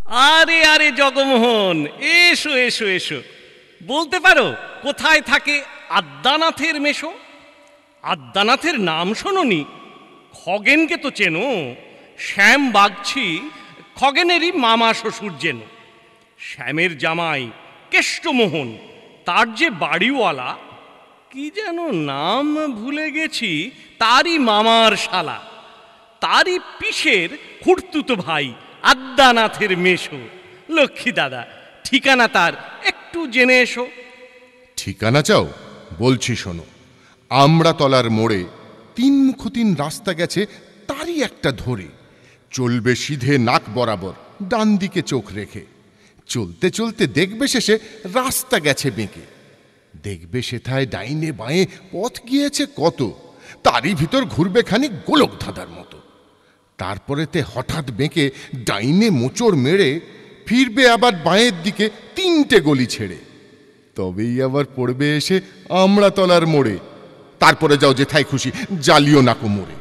আরে আরে জগমোহন, এসো এসো এসো। বলতে পারো কোথায় থাকে আদ্যানাথের মেশো? আদ্যানাথের নাম শোনোনি? খগেনকে তো চেনো, শ্যাম বাগছি খগেনেরই মামা শ্বশুর যেন। শ্যামের জামাই কেষ্টমোহন, তার যে বাড়িওয়ালা, কি যেন নাম ভুলে গেছি, তারই মামার শালা, তারই পিসের খুড়তুতো ভাই আদ্যানাথের মেশো। লক্ষ্মী দাদা, ঠিকানা তার একটু জেনে এসো। ঠিকানা চাও? বলছি শোনো। আমড়াতলার মোড়ে 3 মুখো 3 রাস্তা গেছে, তারই একটা ধরে চলবে সিধে নাক বরাবর, ডান দিকে চোখ রেখে। চলতে চলতে দেখবে শেষে রাস্তা গেছে বেঁকে। দেখবে সেথায় ডাইনে বাঁয়ে পথ গিয়েছে কত, তারই ভিতর ঘুরবে খানিক গোলক ধাঁধার মতো। তারপরেতে হঠাৎ বেঁকে ডাইনে মোচড় মেরে ফিরবে আবার বাঁয়ের দিকে 3টে গলি ছেড়ে। তবেই আবার পড়বে এসে আমড়াতলার মোড়ে। তারপরে যাও যেথায় খুশি, জ্বালিও না কোমরে।